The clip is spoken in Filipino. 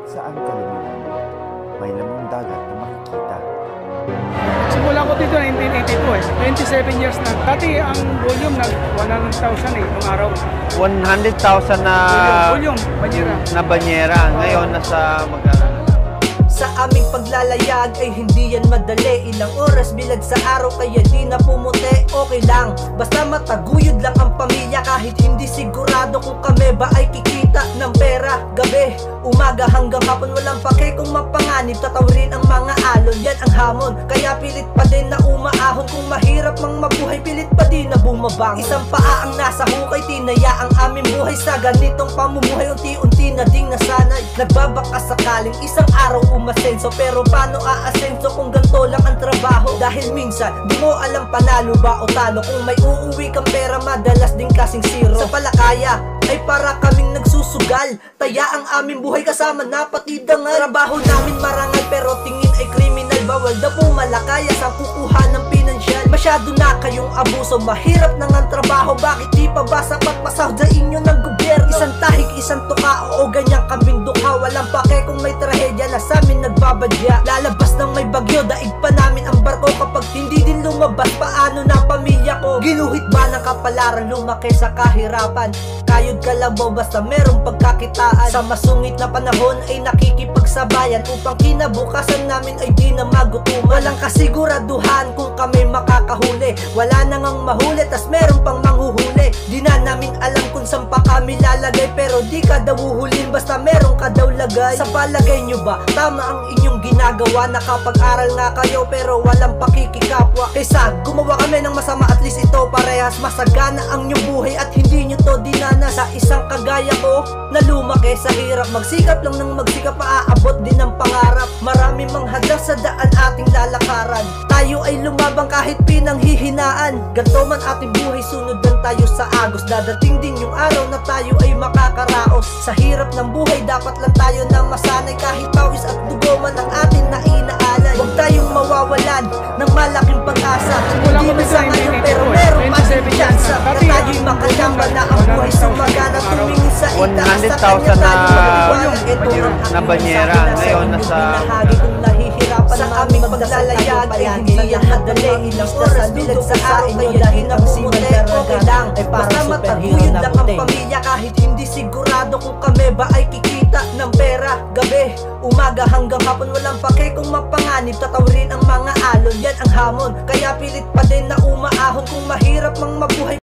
saan kalimitan, may lamang dagat na makikita. Simula ko dito 1982 27 years na. Dati ang volume nag 100,000 nung araw. 100,000 na Volume, banyera. na banyera. Ngayon nasa magkano? Sa aming paglalayag ay hindi yan madali. Ilang oras bilag sa araw kaya di na pumuti. Okay lang, basta mataguyod lang ang pamilya. Kahit hindi sigurado kung kami ba ay kikita ng pera. Gabi, umaga hanggang hapon walang pake kung mapanganib. Tatawirin ang mga alon, yan ang hamon. Kaya pilit pa din na umaahon. Kung mahirap mang mabuhay, pilit pa din na bumabang. Isang paa ang nasa hukay, tinaya ang aming buhay. Sa ganitong pamumuhay, unti-unti na ding nasanay. Nagbabaka sakaling isang araw umasenso. Pero paano aasenso kung ganito lang ang trabaho? Dahil minsan, di mo alam panalo ba o talo. Kung may uuwi kang pera, madalas din kasing zero. Sa palakaya, ay para kaming nagsusugal. Taya ang aming buhay kasama na pati dangal. Trabaho namin marangal pero tingin ay kriminal. Bawal daw po malakaya sa kukuha ng pinansyal. Masyado na kayong abuso, mahirap nang ang trabaho. Bakit di pa ba sapat pasahod sa inyo ng gobyerno? Isang tahig, isang tuka, oo ganyan kaming dukha. Walang pake kung may trahedya na sa amin nagbabadya. Lalabas ng may bagyo, daig pa namin ang barko. Kapag hindi din lumabas, paano na pamilya ko? Ginuhit ba ng kapalaran, lumaki sa kahirapan? Kayod kalabaw basta merong pagkakitaan. Sa masungit na panahon ay nakikipagsabayan upang kinabukasan namin ay di na magutuman. Walang kasiguraduhan kung kami makakahuli. Wala na ngang mahuli, tas meron pang manghuhuli. Di na namin alam kung saan pa kami lalagay. Pero di ka daw uhulin basta meron ka daw lagay. Sa palagay nyo ba, tama ang inyong ginagawa? Nakapag-aral nga kayo pero walang pakikikapwa. Kaysa gumawa kami ng masama, at least ito parehas masagana ang inyong buhay at hindi nyo to dinana. Sa isang kagaya ko na lumaki sa hirap, magsikap lang ng magsikap, maaabot din ang pangarap. Marami mang hadlang sa daan ating lalakaran. Tayo ay lumabang kahit pinanghihinaan. Ganto man ating buhay, sunod lang tayo sa agos. Dadating din yung araw na tayo ay makakaraos. Sa hirap ng buhay dapat lang tayo na masanay. Kahit pawis at dugo man ang atin na inaalay. Huwag tayong mawawalan ng malaking pag-asa. Hindi na sa ngayon pero meron pa din tsansa. Na tayo'y makasama na ang buhay sumagana. Tumingin sa itaas sa kanya tayo na banyera. Ngayon nasa sa aming paglalayag ay hindi yan madali. Ilang oras bilag sa araw kaya di na pumuti. Okay lang, basta mataguyod lang ang pamilya. Kahit hindi sigurado kung kami ba ay kikita ng pera. Gabi, umaga hanggang hapon walang pake kung mapanganib. Tatawirin ang mga alon, yan ang hamon. Kaya pilit pa din na umaahon. Kung mahirap mang mabuhay